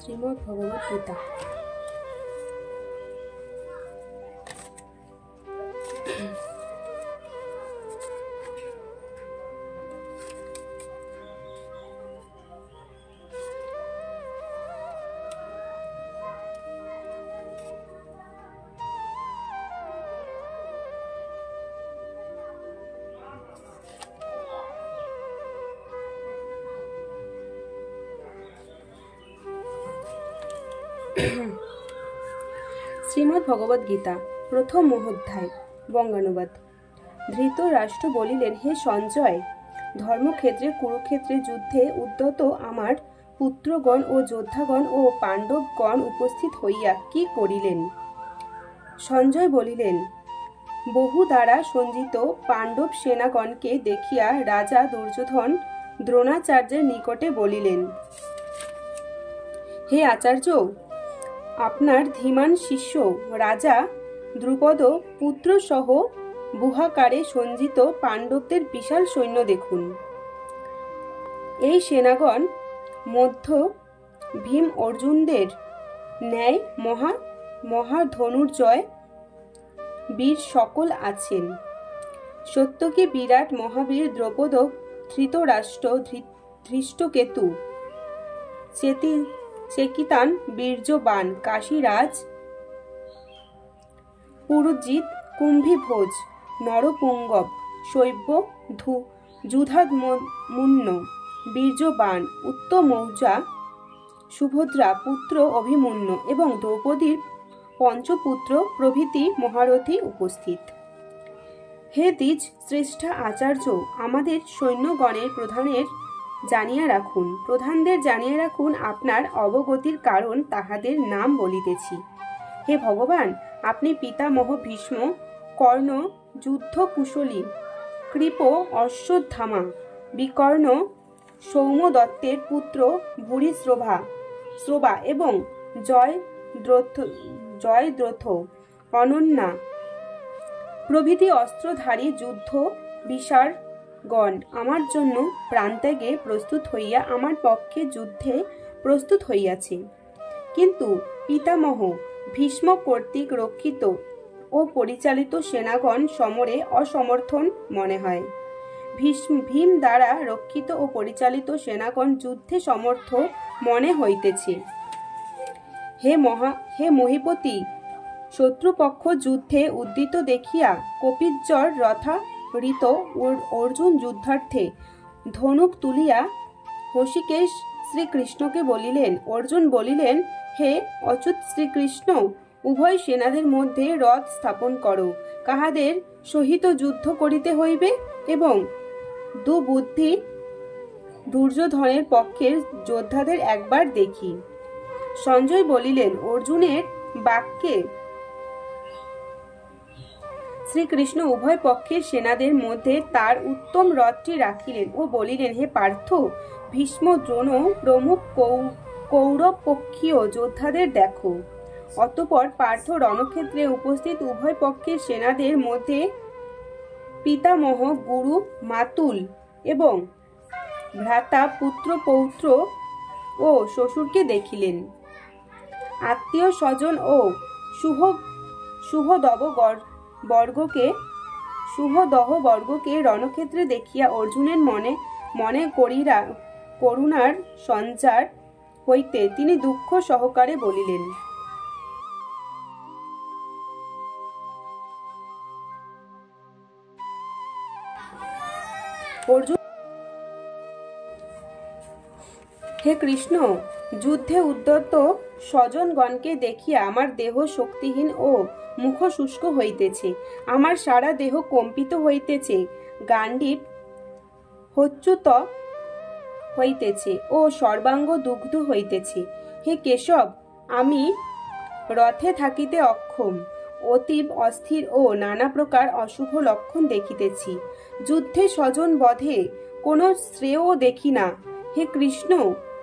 শ্রীমদ্ ভগবদ গীতা। শ্রীমদ্ ভগবদ গীতা প্রথম অধ্যায়। বঙ্গানুবাদ। ধৃতরাষ্ট্র বলিলেন, হে সঞ্জয়, ধর্মক্ষেত্রে কুরুক্ষেত্রে যুদ্ধে উদ্যত আমার পুত্রগণ ও যোদ্ধাগণ ও পাণ্ডবগণ উপস্থিত হইয়া কি করিলেন? সঞ্জয় বলিলেন, বহু দ্বারা সঞ্জিত পাণ্ডব সেনাগণকে দেখিয়া রাজা দুর্যোধন দ্রোণাচার্যের নিকটে বলিলেন, হে আচার্য, আপনার ধীমান শিষ্য রাজা দ্রুপদ পুত্র সহ বুহাকারে সঞ্জিত পাণ্ডবদের বিশাল সৈন্য দেখুন। এই সেনাগণ মধ্য ভীম অর্জুনদের ন্যায় মহাধনুর্জয় বীর সকল আছেন। সত্যকি বিরাট মহাবীর দ্রৌপদ, ধৃতরাষ্ট্র, ধৃষ্টকেতু, চেকিতান, বীর্যবান, কাশীরাজ, পুরুজিৎ, কুম্ভীভোজ, নরপুঙ্গব, শৈব্য, যুধাদ্মুন্ন, বীর্যবান, উত্তমৌজা, সুভদ্রা পুত্র অভিমন্যু এবং দ্রৌপদীর পঞ্চপুত্র প্রভৃতি মহারথী উপস্থিত। হে দ্বিজ শ্রেষ্ঠা আচার্য, আমাদের সৈন্যগণের প্রধানদের জানিয়া রাখুন, আপনার অবগতির কারণ তাহাদের নাম বলিতেছি। হে ভগবান, আপনি পিতামহ ভীষ্ম, কর্ণ যুদ্ধ কুশলী, কৃপ অশ্বত্থামা, বিকর্ণ সৌম্যদত্তের পুত্র ভূরিশ্রভা এবং জয়দ্রথ, অনন্যা প্রভৃতি অস্ত্রধারী যুদ্ধ বিশারগণ আমার জন্য প্রাণত্যাগে প্রস্তুত হইয়া আমার পক্ষে যুদ্ধে প্রস্তুত হইয়াছে। কিন্তু পিতামহ ভীষ্ম কর্তৃক রক্ষিত ও পরিচালিত সেনাগণ সমরে অসমর্থন মনে হয়। ভীম দ্বারা রক্ষিত ও পরিচালিত সেনাগণ যুদ্ধে সমর্থ মনে হইতেছে। হে মহীপতি, শত্রুপক্ষ যুদ্ধে উদ্যত দেখিয়া কপিধ্বজ রথারিত অর্জুন যুদ্ধার্থে ধনুক তুলিয়া হৃষীকেশ শ্রীকৃষ্ণকে বলিলেন। অর্জুন বলিলেন, হে অচ্যুত শ্রীকৃষ্ণ, উভয় সেনাদের মধ্যে রথ স্থাপন করো, কাহাদের সহিত যুদ্ধ করিতে হইবে এবং দুবুদ্ধি দুর্যোধনের পক্ষের যোদ্ধাদের একবার দেখি। সঞ্জয় বলিলেন, অর্জুনের বাক্যে শ্রীকৃষ্ণ উভয় পক্ষের সেনাদের মধ্যে তার উত্তম রথটি রাখিলেন ও বলিলেন, হে পার্থ, ভীষ্ম, দ্রোণ প্রমুখ কৌরব পক্ষীয় যোদ্ধাদের দেখো। অতঃপর পার্থ রণক্ষেত্রে উপস্থিত উভয় পক্ষের সেনাদের মধ্যে পিতামহ, গুরু, মাতুল এবং ভ্রাতা, পুত্র, পৌত্র ও শ্বশুরকে দেখিলেন। আত্মীয় স্বজন ও শুভদহ বর্গকে রণক্ষেত্রে দেখিয়া অর্জুনের মনে করুণার সঞ্চার হইতে তিনি দুঃখ সহকারে বলিলেন, হে কৃষ্ণ, যুদ্ধে উদ্যত স্বজনগণকে দেখিয়া আমার দেহ শক্তিহীন ও মুখ শুষ্ক হইতেছে, আমার সারা দেহ কম্পিত হইতেছে, গান্ডীব হচ্যুত হইতেছে ও সর্বাঙ্গ দুগ্ধ হইতেছে। হে কেশব, আমি রথে থাকিতে অক্ষম, অতীব অস্থির ও নানা প্রকার অশুভ লক্ষণ দেখিতেছি। যুদ্ধে স্বজন বধে কোনো শ্রেয় দেখি না। হে কৃষ্ণ,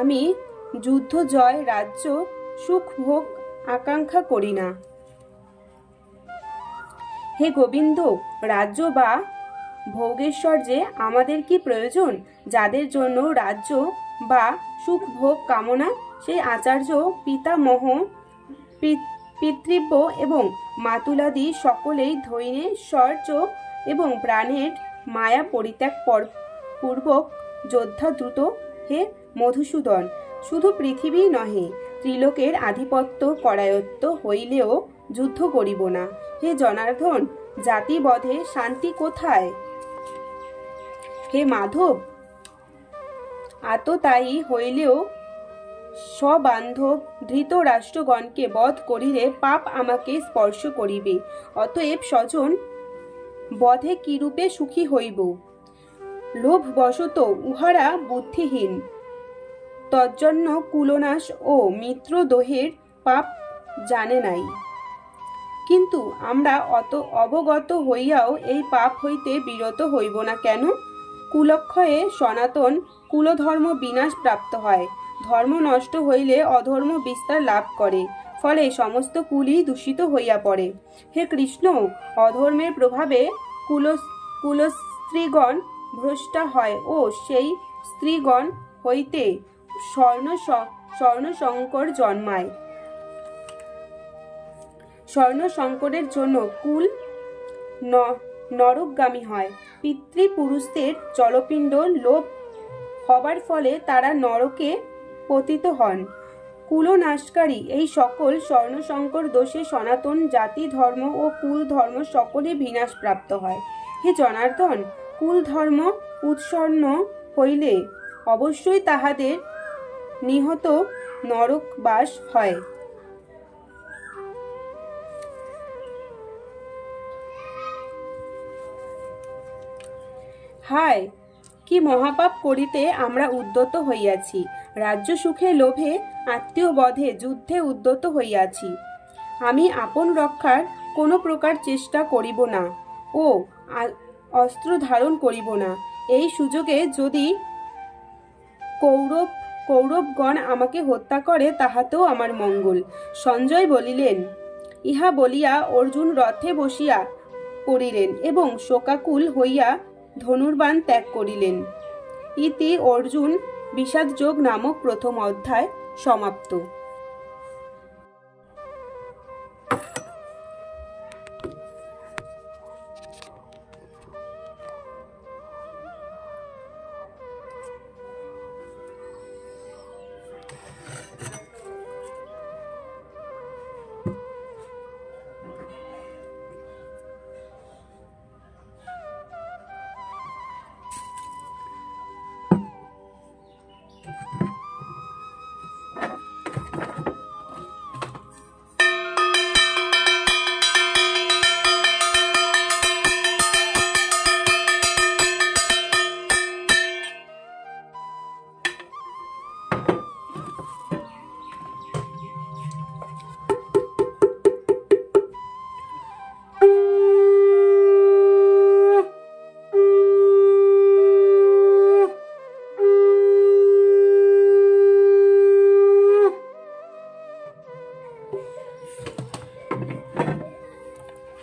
আমি যুদ্ধ জয়, রাজ্য, সুখ ভোগ আকাঙ্ক্ষা করি না। হে গোবিন্দ, রাজ্য বা ভোগেশ্বর যে আমাদের কি প্রয়োজন? যাদের জন্য রাজ্য বা সুখ ভোগ কামনা, সেই আচার্য, পিতামহ, পিতৃব্য এবং মাতুলাদি সকলেই ধৈর্যশ্বর্য এবং প্রাণের মায়া পরিত্যাগ পূর্বক যোদ্ধা দ্রুত। হে মধুসূদন, শুধু পৃথিবী নহে, ত্রিলোকের আধিপত্য করায়ত্ত হইলেও যুদ্ধ করিব না। হে জনার্দন, জাতিবধে শান্তি কোথায়? হে মাধব, আততায়ী হইলেও সবান্ধব ধৃতরাষ্ট্রগণকে বধ করিলে পাপ আমাকে স্পর্শ করিবে। অতএব স্বজন বধে কিরূপে সুখী হইব? লোভবশত উহারা বুদ্ধিহীন, তজ্জন্য কুলনাশ ও মিত্রদোহের পাপ জানে নাই। কিন্তু আমরা অবগত হইয়াও এই পাপ হইতে বিরত হইব না কেন? কুলক্ষয়ে সনাতন কুলধর্ম বিনাশ প্রাপ্ত হয়, ধর্ম নষ্ট হইলে অধর্ম বিস্তার লাভ করে, ফলে সমস্ত কুলই দূষিত হইয়া পড়ে। হে কৃষ্ণ, অধর্মের প্রভাবে কুলস্ত্রীগণ ভ্রষ্টা হয় ও সেই স্ত্রীগণ হইতে স্বর্ণশঙ্কর জন্মায়। স্বর্ণশঙ্করের জন্য কুল নরকগামী হয়। পিতৃপুরুষদের জলপিণ্ড লোভ হবার ফলে তারা নরকে পতিত হন। কুলনাশকারী এই সকল স্বর্ণশঙ্কর দোষে সনাতন জাতি ধর্ম ও কুল ধর্ম সকলে বিনাশ প্রাপ্ত হয়। হে জনার্দন, কুল ধর্ম উৎসন্ন হইলে অবশ্যই তাহাদের নিহত নরকবাস হয়। হায়, কি মহাপাপ করিতে আমরা উদ্যত হইয়াছি! রাজ্য সুখে লোভে, আত্মীয় বধে, যুদ্ধে উদ্যত হইয়াছি। আমি আপন রক্ষার কোনো প্রকার চেষ্টা করিব না ও অস্ত্র ধারণ করিব না। এই সুযোগে যদি কৌরবগণ আমাকে হত্যা করে, তাহাতেও আমার মঙ্গল। সঞ্জয় বলিলেন। ইহা বলিয়া অর্জুন রথে বসিয়া পড়িলেন এবং শোকাকুল হইয়া ধনুর্বাণ ত্যাগ করিলেন। ইতি অর্জুন বিষাদযোগ নামক প্রথম অধ্যায় সমাপ্ত।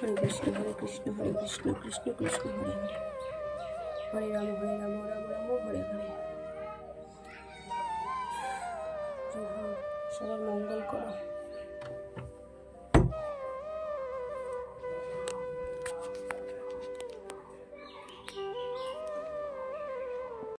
হরে কৃষ্ণ হরে কৃষ্ণ কৃষ্ণ কৃষ্ণ হরে হরে, হরে রাম রাম